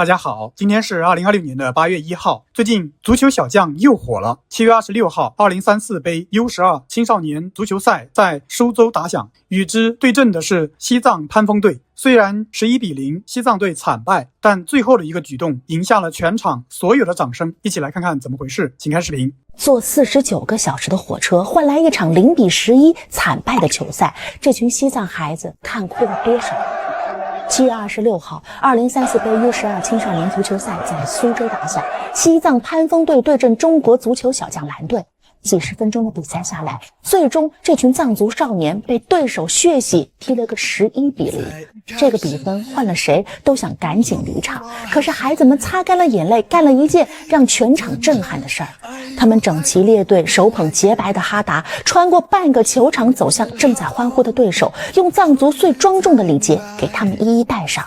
大家好，今天是2026年的8月1号。最近足球小将又火了。7月26号，2034杯 U12 青少年足球赛在苏州打响，与之对阵的是西藏潘锋队。虽然11比0西藏队惨败，但最后的一个举动赢下了全场所有的掌声。一起来看看怎么回事，请看视频。坐49个小时的火车换来一场0比11惨败的球赛，这群西藏孩子看哭了多少？7月26号，2034杯 U12 青少年足球赛在苏州打响，西藏潘锋队对阵中国足球小将蓝队。几十分钟的比赛下来，最终这群藏族少年被对手血洗踢了个11比0。这个比分换了谁都想赶紧离场，可是孩子们擦干了眼泪，干了一件让全场震撼的事儿。他们整齐列队，手捧洁白的哈达，穿过半个球场走向正在欢呼的对手，用藏族最庄重的礼节给他们一一戴上。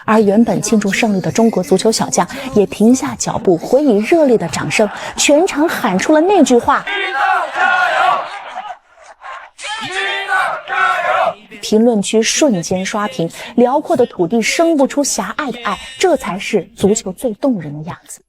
而原本庆祝胜利的中国足球小将也停下脚步，回以热烈的掌声，全场喊出了那句话：评论区瞬间刷屏，辽阔的土地生不出狭隘的爱，这才是足球最动人的样子。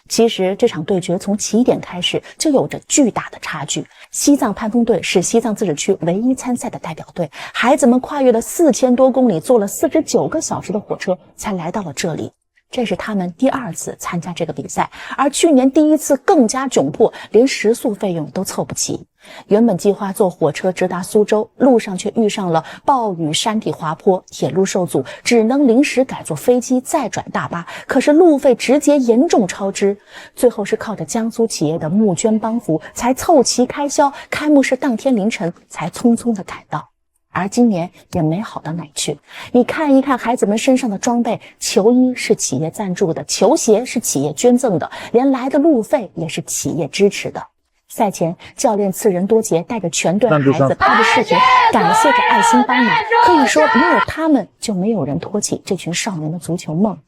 其实这场对决从起点开始就有着巨大的差距。西藏潘锋队是西藏自治区唯一参赛的代表队，孩子们跨越了4000多公里，坐了49个小时的火车才来到了这里。这是他们第2次参加这个比赛，而去年第1次更加窘迫，连食宿费用都凑不齐。原本计划坐火车直达苏州，路上却遇上了暴雨、山体滑坡，铁路受阻，只能临时改坐飞机再转大巴，可是路费直接严重超支，最后是靠着江苏企业的募捐帮扶才凑齐开销，开幕式当天凌晨才匆匆的赶到。而今年也没好到哪去，你看一看孩子们身上的装备，球衣是企业赞助的，球鞋是企业捐赠的，连来的路费也是企业支持的。赛前，教练次仁多杰带着全队孩子拍着视频，感谢着爱心帮忙。可以说，没有他们，就没有人托起这群少年的足球梦。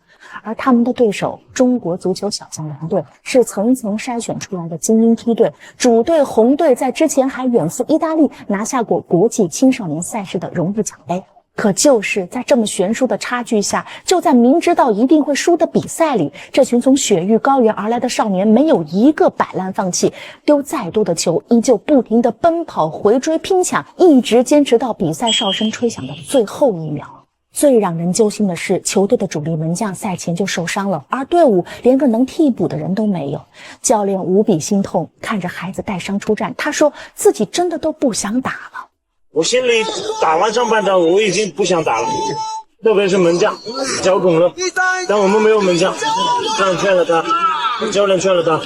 而他们的对手中国足球小将蓝队是层层筛选出来的精英梯队，主队红队在之前还远赴意大利拿下过国际青少年赛事的荣誉奖杯。可就是在这么悬殊的差距下，就在明知道一定会输的比赛里，这群从雪域高原而来的少年没有一个摆烂放弃，丢再多的球依旧不停地奔跑回追拼抢，一直坚持到比赛哨声吹响的最后1秒。最让人揪心的是，球队的主力门将赛前就受伤了，而队伍连个能替补的人都没有。教练无比心痛，看着孩子带伤出战，他说自己真的都不想打了。我心里打完上半场我已经不想打了，特别是门将脚肿了，但我们没有门将，教练劝了他，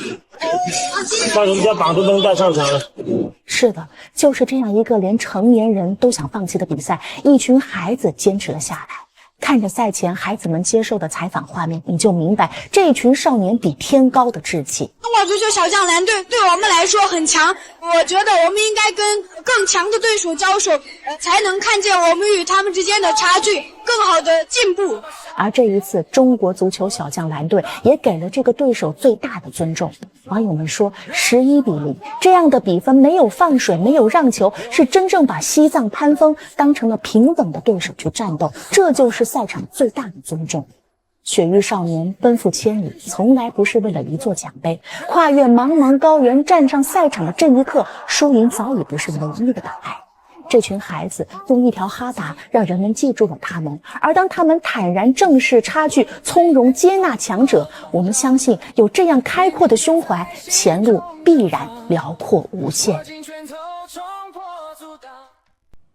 把人家绑都能带上场了。是的，就是这样一个连成年人都想放弃的比赛，一群孩子坚持了下来。看着赛前孩子们接受的采访画面，你就明白这群少年比天高的志气。中国足球小将蓝队对我们来说很强，我觉得我们应该跟更强的对手交手，才能看见我们与他们之间的差距，更好的进步。而这一次，中国足球小将蓝队也给了这个对手最大的尊重。网友们说，11比0这样的比分没有放水，没有让球，是真正把西藏潘锋当成了平等的对手去战斗，这就是赛场最大的尊重。雪域少年奔赴千里，从来不是为了一座奖杯，跨越茫茫高原站上赛场的这一刻，输赢早已不是唯一的答案。这群孩子用一条哈达让人们记住了他们，而当他们坦然正视差距，从容接纳强者，我们相信有这样开阔的胸怀，前路必然辽阔无限。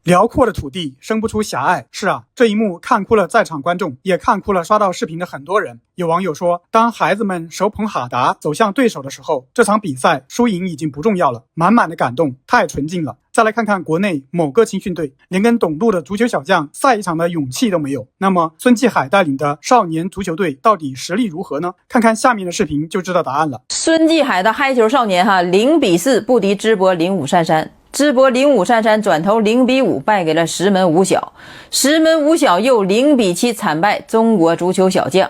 辽阔的土地生不出狭隘。是啊，这一幕看哭了在场观众，也看哭了刷到视频的很多人。有网友说，当孩子们手捧哈达走向对手的时候，这场比赛输赢已经不重要了，满满的感动，太纯净了。再来看看国内某个青训队，连跟董路的足球小将赛一场的勇气都没有。那么孙继海带领的少年足球队到底实力如何呢？看看下面的视频就知道答案了。孙继海的嗨球少年0比4不敌淄博灵武杉杉，淄博灵武杉杉转头0比5败给了石门五小，石门五小又0比7惨败中国足球小将。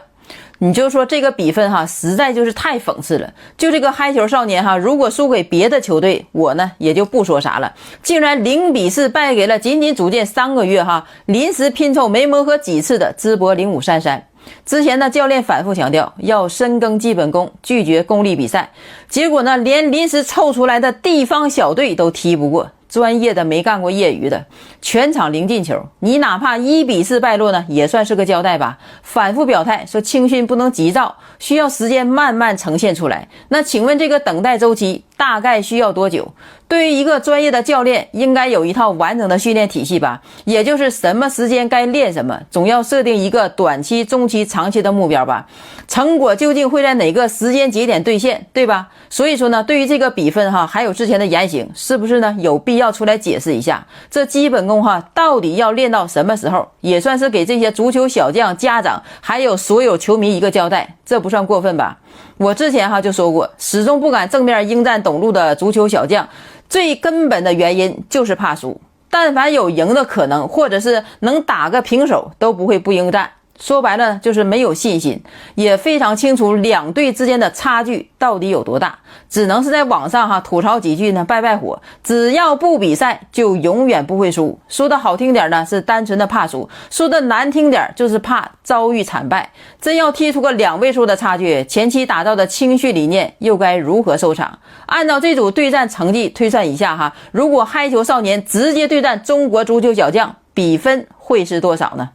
你就说这个比分实在就是太讽刺了。就这个嗨球少年如果输给别的球队，我呢也就不说啥了。竟然0比4败给了仅仅组建3个月临时拼凑没磨合几次的淄博灵武杉杉。之前呢，教练反复强调要深耕基本功，拒绝功利比赛，结果呢，连临时凑出来的地方小队都踢不过，专业的没干过业余的，全场零进球，你哪怕1-4败落呢，也算是个交代吧。反复表态说青训不能急躁，需要时间慢慢呈现出来。那请问这个等待周期大概需要多久？对于一个专业的教练，应该有一套完整的训练体系吧，也就是什么时间该练什么，总要设定一个短期、中期、长期的目标吧。成果究竟会在哪个时间节点兑现，对吧？所以说呢，对于这个比分还有之前的言行，是不是呢有必要出来解释一下？这基本功到底要练到什么时候？也算是给这些足球小将、家长还有所有球迷一个交代，这不算过分吧？我之前就说过，始终不敢正面应战董路的足球小将，最根本的原因就是怕输。但凡有赢的可能，或者是能打个平手，都不会不应战。说白了就是没有信心，也非常清楚两队之间的差距到底有多大，只能是在网上吐槽几句呢，败火。只要不比赛就永远不会输。说的好听点呢是单纯的怕输，说的难听点就是怕遭遇惨败。真要踢出个2位数的差距，前期打造的青训理念又该如何收场？按照这组对战成绩推算一下如果嗨球少年直接对战中国足球小将，比分会是多少呢？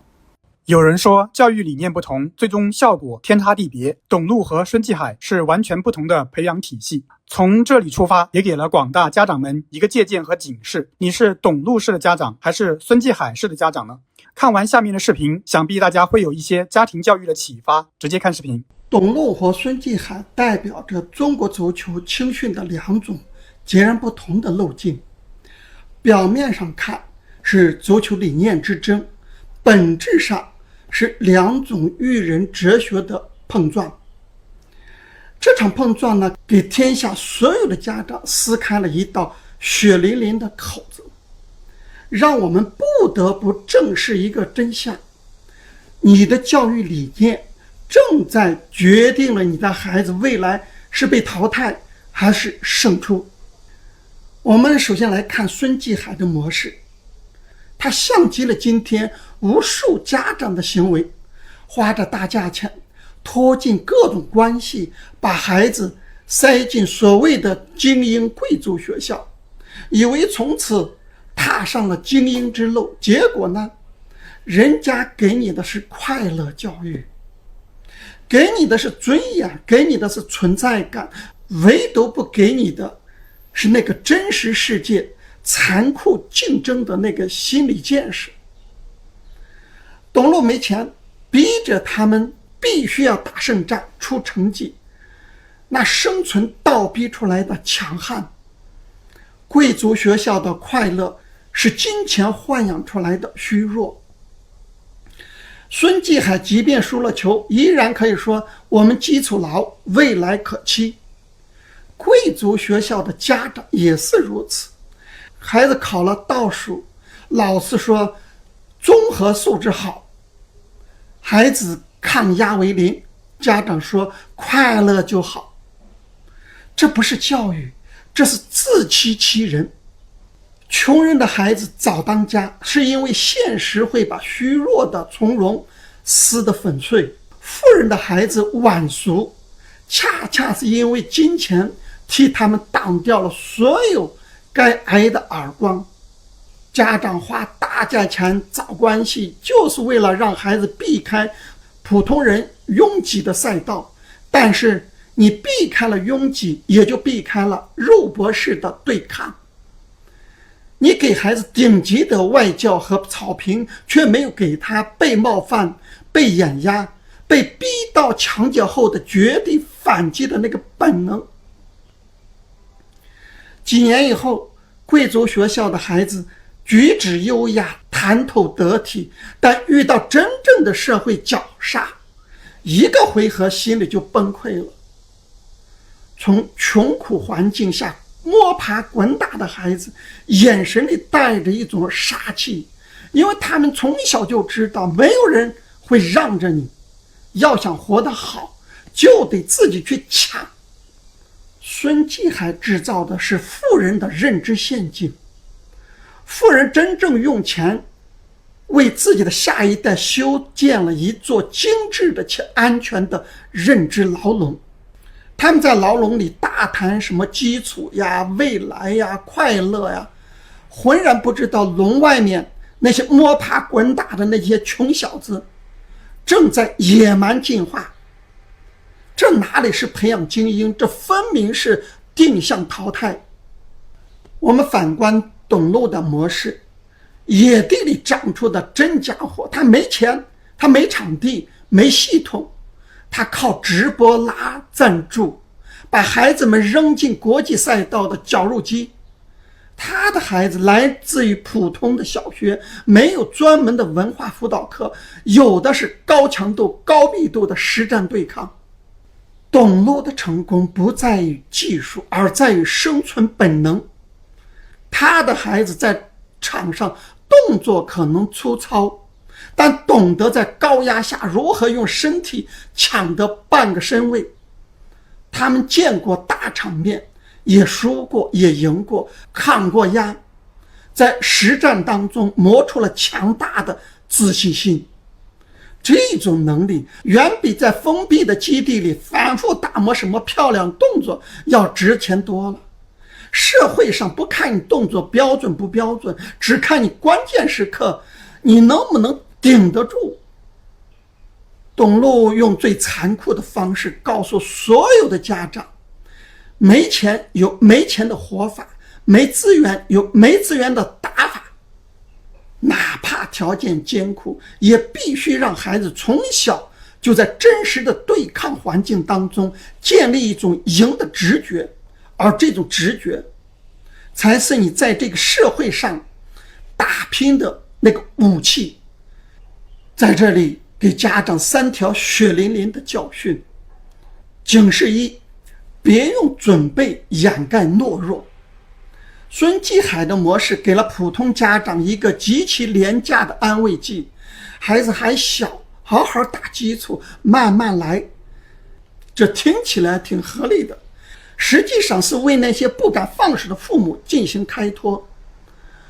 有人说教育理念不同，最终效果天差地别。董路和孙继海是完全不同的培养体系。从这里出发，也给了广大家长们一个借鉴和警示。你是董路式的家长，还是孙继海式的家长呢？看完下面的视频，想必大家会有一些家庭教育的启发。直接看视频。董路和孙继海代表着中国足球青训的2种截然不同的路径。表面上看是足球理念之争，本质上是2种育人哲学的碰撞。这场碰撞呢，给天下所有的家长撕开了一道血淋淋的口子，让我们不得不正视一个真相：你的教育理念正在决定了你的孩子未来是被淘汰还是胜出。我们首先来看孙继海的模式，他像极了今天无数家长的行为，花着大价钱拖进各种关系，把孩子塞进所谓的精英贵族学校，以为从此踏上了精英之路。结果呢，人家给你的是快乐教育，给你的是尊严，给你的是存在感，唯独不给你的是那个真实世界残酷竞争的那个心理建设。董路没钱，逼着他们必须要打胜仗出成绩，那生存倒逼出来的强悍。贵族学校的快乐是金钱豢养出来的虚弱。孙继海即便输了球，依然可以说我们基础牢，未来可期。贵族学校的家长也是如此，孩子考了倒数，老师说综合素质好，孩子抗压为零，家长说快乐就好。这不是教育，这是自欺欺人。穷人的孩子早当家，是因为现实会把虚弱的从容撕得粉碎。富人的孩子晚熟，恰恰是因为金钱替他们挡掉了所有该挨的耳光。家长花大价钱找关系，就是为了让孩子避开普通人拥挤的赛道，但是你避开了拥挤，也就避开了肉搏式的对抗。你给孩子顶级的外教和草坪，却没有给他被冒犯、被碾压、被逼到墙角后的绝地反击的那个本能。几年以后，贵族学校的孩子举止优雅，谈吐得体，但遇到真正的社会绞杀，一个回合心里就崩溃了。从穷苦环境下摸爬滚打的孩子，眼神里带着一种杀气，因为他们从小就知道没有人会让着你，要想活得好，就得自己去抢。孙继海制造的是富人的认知陷阱。富人真正用钱为自己的下一代修建了一座精致的且安全的认知牢笼。他们在牢笼里大谈什么基础呀、未来呀、快乐呀，浑然不知道笼外面那些摸爬滚打的那些穷小子正在野蛮进化。这哪里是培养精英，这分明是定向淘汰。我们反观董路的模式，野地里长出的真家伙，他没钱，他没场地，没系统，他靠直播拉赞助，把孩子们扔进国际赛道的绞肉机。他的孩子来自于普通的小学，没有专门的文化辅导课，有的是高强度高密度的实战对抗。董路的成功不在于技术，而在于生存本能。他的孩子在场上动作可能粗糙，但懂得在高压下如何用身体抢得半个身位。他们见过大场面，也输过，也赢过，抗过压，在实战当中磨出了强大的自信心。这种能力远比在封闭的基地里反复打磨什么漂亮动作要值钱多了。社会上不看你动作标准不标准，只看你关键时刻你能不能顶得住。董路用最残酷的方式告诉所有的家长，没钱有没钱的活法，没资源有没资源的打法。哪怕条件艰苦，也必须让孩子从小就在真实的对抗环境当中建立一种赢的直觉，而这种直觉才是你在这个社会上打拼的那个武器。在这里给家长3条血淋淋的教训。警示1，别用准备掩盖懦弱。孙继海的模式给了普通家长一个极其廉价的安慰剂，孩子还小，好好打基础，慢慢来。这听起来挺合理的，实际上是为那些不敢放手的父母进行开脱。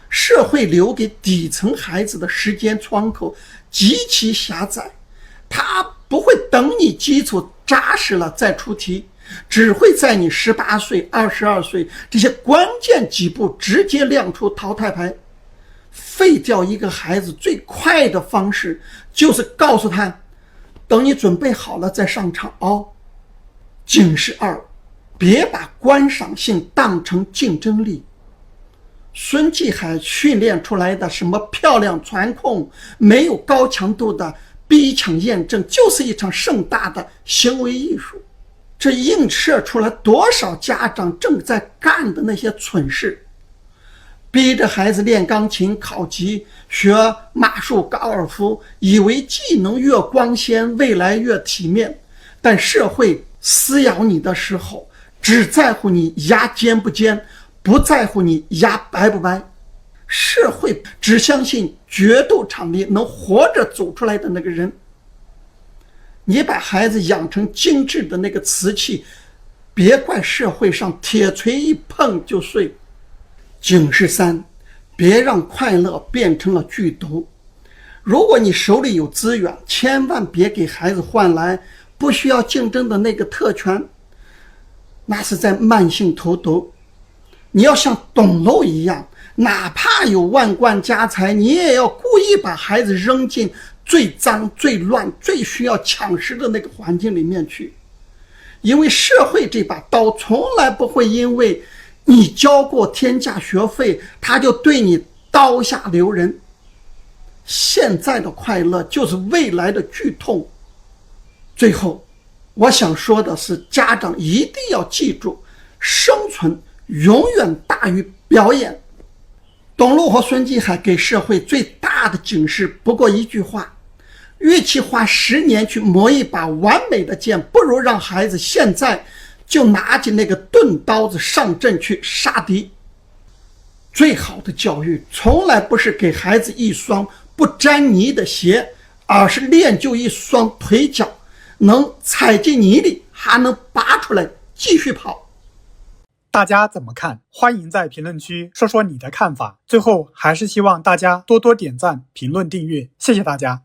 社会留给底层孩子的时间窗口极其狭窄，他不会等你基础扎实了再出题，只会在你18岁、22岁这些关键几步直接亮出淘汰牌。废掉一个孩子最快的方式就是告诉他，等你准备好了再上场哦。警示2，别把观赏性当成竞争力。孙继海训练出来的什么漂亮传控，没有高强度的逼抢验证，就是一场盛大的行为艺术。这映射出来多少家长正在干的那些蠢事，逼着孩子练钢琴、考级、学马术、高尔夫，以为技能越光鲜未来越体面，但社会撕咬你的时候只在乎你牙尖不尖，不在乎你牙白不白。社会只相信决斗场里能活着走出来的那个人。你把孩子养成精致的那个瓷器，别怪社会上铁锤一碰就碎。警示3，别让快乐变成了剧毒。如果你手里有资源，千万别给孩子换来不需要竞争的那个特权，那是在慢性投毒。你要像董路一样，哪怕有万贯家财，你也要故意把孩子扔进最脏、最乱、最需要抢食的那个环境里面去。因为社会这把刀从来不会因为你交过天价学费，他就对你刀下留人。现在的快乐就是未来的剧痛。最后我想说的是，家长一定要记住，生存永远大于表演。董路和孙继海给社会最大的警示不过一句话，与其花10年去磨一把完美的剑，不如让孩子现在就拿起那个钝刀子上阵去杀敌。最好的教育从来不是给孩子一双不沾泥的鞋，而是练就一双腿脚，能踩进泥里还能拔出来继续跑。大家怎么看？欢迎在评论区说说你的看法。最后还是希望大家多多点赞、评论、订阅，谢谢大家。